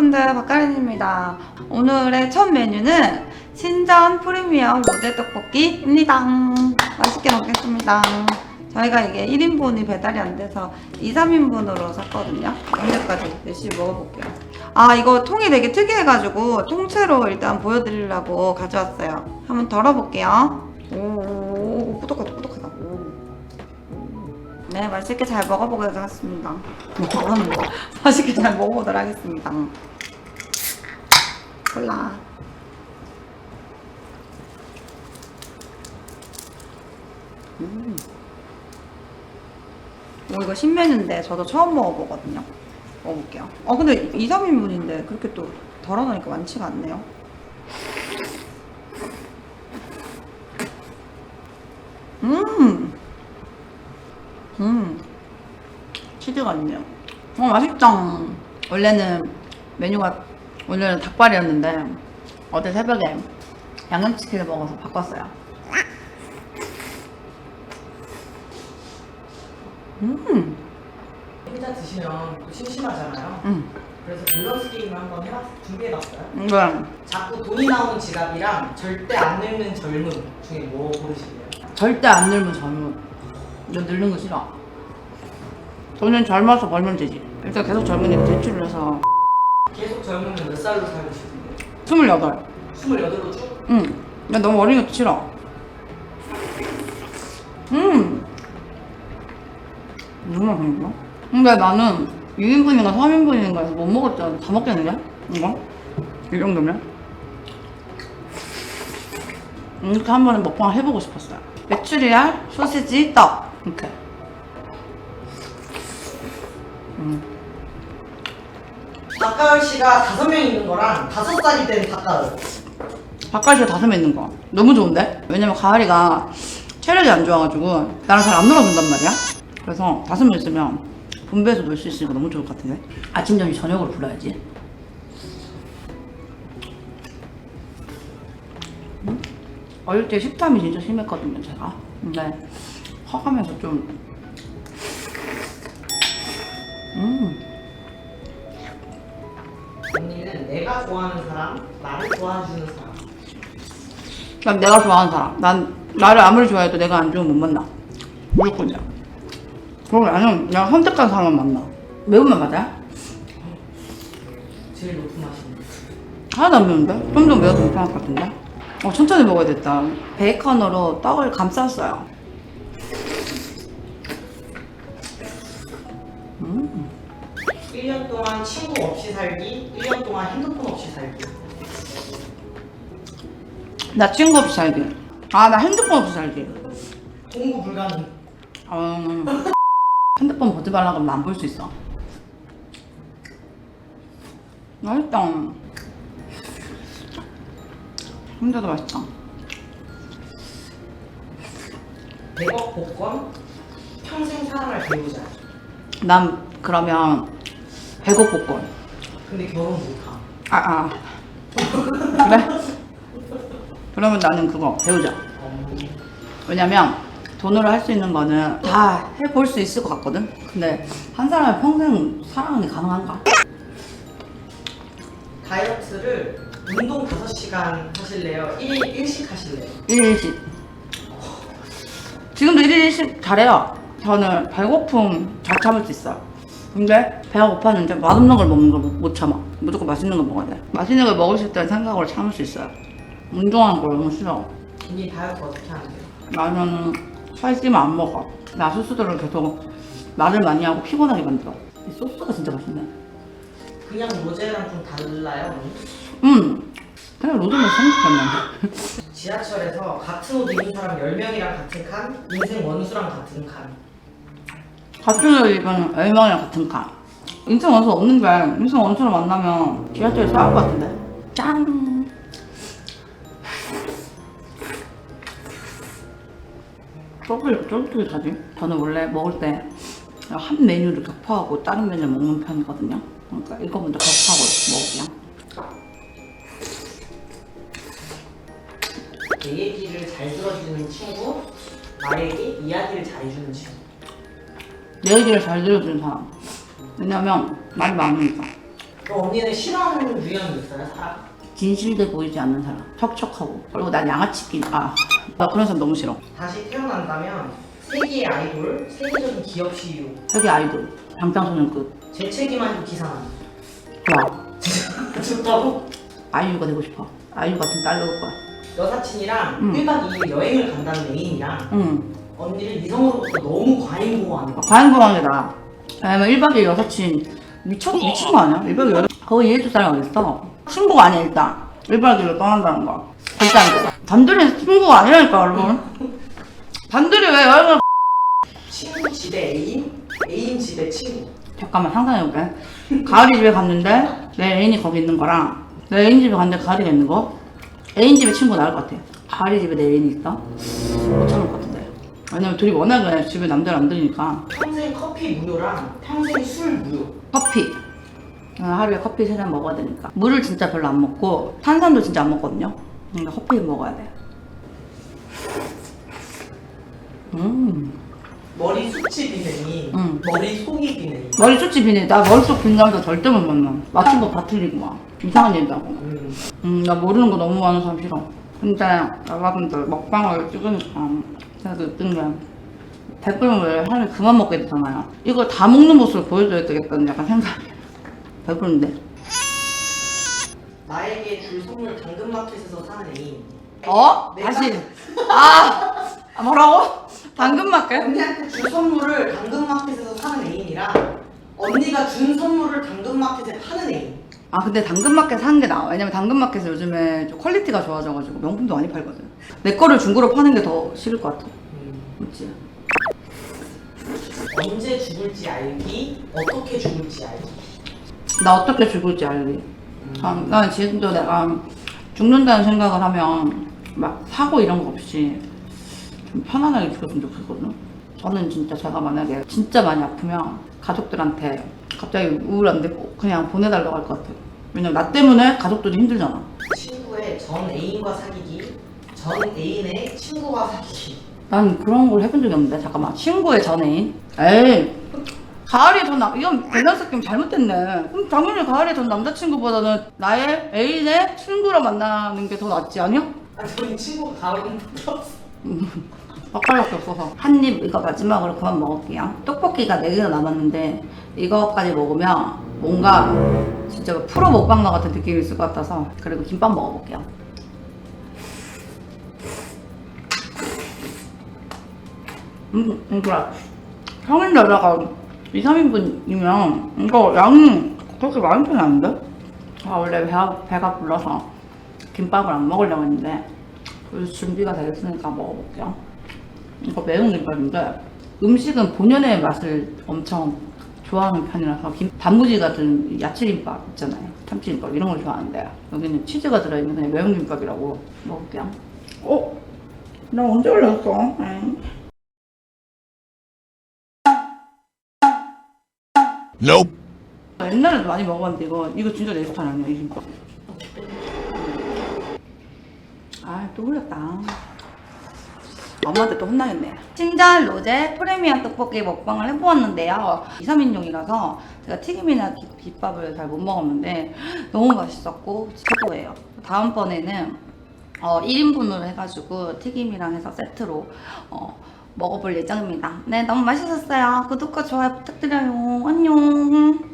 여러분들, 박가린입니다. 오늘의 첫 메뉴는 신전 프리미엄 로제 떡볶이입니다. 맛있게 먹겠습니다. 저희가 이게 1인분이 배달이 안 돼서 2, 3인분으로 샀거든요. 오늘까지 열심히 먹어볼게요. 아, 이거 통이 되게 특이해가지고 통째로 일단 보여드리려고 가져왔어요. 한번 덜어볼게요. 오, 뿌덕하다, 뿌덕하다. 네, 맛있게 잘 먹어보도록 하겠습니다. 뭐하는 거? 맛있게 잘 먹어보도록 하겠습니다. 콜라. 오, 이거 신메뉴인데 저도 처음 먹어보거든요. 먹어볼게요. 근데 2, 3인분인데 그렇게 또 덜어놓으니까 많지가 않네요. 치즈가 있네요. 맛있다. 원래는 닭발이었는데 어제 새벽에 양념치킨을 먹어서 바꿨어요. 혼자 드시면 또 심심하잖아요. 그래서 밸런스 게임을 한번 준비해봤어요. 네. 자꾸 돈이 나오는 지갑이랑 절대 안 늙는 젊음 중에 뭐 고르실래요? 절대 안 늙으면 젊어. 너 늙는 거 싫어. 돈은 젊어서 벌면 되지. 일단 계속 젊으니까 대출을 해서 계속 젊으면 몇 살로 살고 싶은데? 28. 28로 쭉? 응. 나 너무 어린 것도 싫어. 무슨 맛인가? 근데 나는 2인분인가 3인분인가 해서 못 먹었잖아. 다 먹겠는데? 이거? 이 정도면? 이렇게 한 번에 먹방 해보고 싶었어요. 메추리알, 소시지, 떡. 이렇게. 박가을 씨가 5명 있는 거랑 5살이 된 박가을. 바깥에 5명 있는 거. 너무 좋은데? 왜냐면 가을이가 체력이 안 좋아가지고 나랑 잘 안 놀아준단 말이야? 그래서 5명 있으면 분배해서 놀 수 있으니까 너무 좋을 것 같은데? 아침, 점심, 저녁으로 불러야지. 어릴 때 식탐이 진짜 심했거든요, 제가. 근데 커가면서 좀 언니는 내가 좋아하는 사람, 나를 좋아해주는 사람. 난 내가 좋아하는 사람. 난 나를 아무리 좋아해도 내가 안 좋으면 못 만나. 무조건이야. 그리고 나는 내가 선택한 사람만 만나. 매운맛 맞아? 제일 높은 맛입니다. 하나도 안 매운데? 좀 더 매워도 괜찮을 것 같은데? 천천히 먹어야겠다. 베이컨으로 떡을 감쌌어요. 1년 동안 친구 없이 살기, 1년 동안 핸드폰 없이 살기. 나 친구 없이 살기. 나 핸드폰 없이 살기. 공부 불가능. 핸드폰 보지 말라 그러면 안 볼 수 있어. 맛있다. 혼자도 맛있다. 100억 복권, 평생 사랑할 배우자. 난 그러면 100억 복권. 근데 결혼 못함. 그래? 그러면 나는 그거 배우자. 왜냐면 돈으로 할 수 있는 거는 다 해볼 수 있을 것 같거든? 근데 한 사람을 평생 사랑하는 게 가능한가? 다이어트를 운동 5시간 하실래요? 1일 1식 하실래요? 1일 1식. 지금도 1일 1식 잘해요. 저는 배고픔 잘 참을 수 있어요. 근데 배가 고팠는데 맛없는 걸 먹는 걸 못 참아. 무조건 맛있는 걸 먹어야 돼. 맛있는 걸 먹을 수 있다는 생각을 참을 수 있어요. 운동하는 걸 너무 싫어. 언니 다이어트 어떻게 하는데요? 나는 살찌면 안 먹어. 나 소스들을 계속 말을 많이 하고 피곤하게 만들어. 이 소스가 진짜 맛있네. 그냥 로제랑 좀 달라요, 언니? 그냥 로드면 생각했는데. 지하철에서 같은 옷 입은 사람 10명이랑 같은 칸, 인생 원수랑 같은 칸. 같은 옷 입은 L명이랑 같은 칸. 인생 원수 없는데 인생 원수를 만나면 지하철에 싸울 것 같은데. 짠. 쫄깃쫄깃하지? 저는 원래 먹을 때 한 메뉴를 격파하고 다른 메뉴를 먹는 편이거든요. 그러니까 이거 먼저 격파하고 먹을게요. 내 얘기를 잘 들어주는 친구, 나에게 이야기를 잘해주는 친구. 내 얘기를 잘 들어주는 사람. 왜냐면 말이 많으니까. 그럼 언니는 싫어하는 유형이 있어요? 사람? 진실돼 보이지 않는 사람. 척척하고. 그리고 난 양아치끼. 나 그런 사람 너무 싫어. 다시 태어난다면 세계의 아이돌, 세계적인 기업 CEO, 세계 아이돌. 방탄소년급. 재채기만 해도 기사만. 좋아. 좋다고? 아이유가 되고 싶어. 아이유 같은 딸 나올 거야. 여사친이랑 1박 2일 여행을 간다는 애인이랑 응. 언니를 이성으로부터 너무 과잉보호하는 거. 과잉보호하는 게 나아. 왜냐면 1박 2일 여사친 미친 거 아니야? 1박 2일 거기 얘도 사람이 어딨어? 친구가 아니야 일단. 1박 2일로 떠난다는 거. 일단 단둘이 친구가 아니라니까 여러분. 단둘이 왜 여행을 친구 집에 애인, 애인 집에 친구. 잠깐만 상상해볼게. 가을이 집에 갔는데 내 애인이 거기 있는 거랑 내 애인 집에 갔는데 가을이가 있는 거. 애인 집에 친구 나을 것 같아. 가을이 집에 내 애인이 있어? 못 참을 것 같은데. 왜냐면 둘이 워낙에 집에 남자를 안 들이니까. 평생 커피 무료랑 평생 술 무료. 커피. 하루에 커피 3잔 먹어야 되니까. 물을 진짜 별로 안 먹고 탄산도 진짜 안 먹거든요. 그러니까 커피 먹어야 돼. 머리 숱이 비네니, 머리 속이 비네니. 머리 숱이 비네. 나 머릿속 빈 남자 절대 못 만나. 맞춘 거 다 틀리고 막. 이상한 얘기하고. 나 모르는 거 너무 많은 사람 싫어. 근데 여러분들 먹방을 찍으니까 제가 느낀 게 배불면 왜 하루에 그만 먹게 되잖아요. 이걸 다 먹는 모습을 보여줘야 되겠다는 약간 생각이. 배부른데. 나에게 줄 선물 당근마켓에서 사는 애인. 내가 다시. 뭐라고? 당근마켓? 언니한테 줄 선물을 당근마켓에서 사는 애인이랑 언니가 준 선물을 당근마켓에 파는 애인. 근데 당근마켓 사는 게 나아. 왜냐면 당근마켓은 요즘에 좀 퀄리티가 좋아져가지고 명품도 많이 팔거든. 내 거를 중고로 파는 게 더 싫을 것 같아. 그치? 언제 죽을지 알기, 어떻게 죽을지 알기. 나 어떻게 죽을지 알기. 난 지금도 내가 죽는다는 생각을 하면 막 사고 이런 거 없이 좀 편안하게 죽었으면 좋겠거든. 저는 진짜 제가 만약에 진짜 많이 아프면 가족들한테 갑자기 우울한데 그냥 보내달라고 할 것 같아요. 왜냐면 나 때문에 가족들이 힘들잖아. 친구의 전 애인과 사귀기, 전 애인의 친구와 사귀기. 난 그런 걸 해본 적이 없는데. 잠깐만. 친구의 전 애인? 에이, 가을이 이건 밸런스 게임 잘못됐네. 그럼 당연히 가을이 전 남자친구보다는 나의 애인의 친구랑 만나는 게 더 낫지 않냐? 저희 친구가 가을은 없어. 젓갈밖에 없어서 한 입 이거 마지막으로 그만 먹을게요. 떡볶이가 4개가 남았는데 이거까지 먹으면 뭔가 진짜 프로 먹방러 같은 느낌이 있을 것 같아서. 그리고 김밥 먹어볼게요. 이거 성인 여자가 2, 3인분이면 이거 양이 그렇게 많은 편이 아닌데? 원래 배가 불러서 김밥을 안 먹으려고 했는데 그래서 준비가 되었으니까 먹어볼게요. 이거 매운 김밥인데 음식은 본연의 맛을 엄청 좋아하는 편이라서 단무지 같은 야채김밥 있잖아요. 참치김밥 이런 걸 좋아하는데 여기는 치즈가 들어있는 그냥 매운 김밥이라고. 먹을게요. 나 언제 올렸어? Nope. 옛날에도 많이 먹어봤는데 이거 진짜 내 스타일 아니야 이 김밥. 또 흘렸다. 엄마한테 또 혼나겠네. 친절 로제 프리미엄 떡볶이 먹방을 해보았는데요. 2, 3인용이라서 제가 튀김이나 김밥을 잘 못 먹었는데 너무 맛있었고 최고예요. 다음번에는 1인분으로 해가지고 튀김이랑 해서 세트로 먹어볼 예정입니다. 네, 너무 맛있었어요. 구독과 좋아요 부탁드려요. 안녕.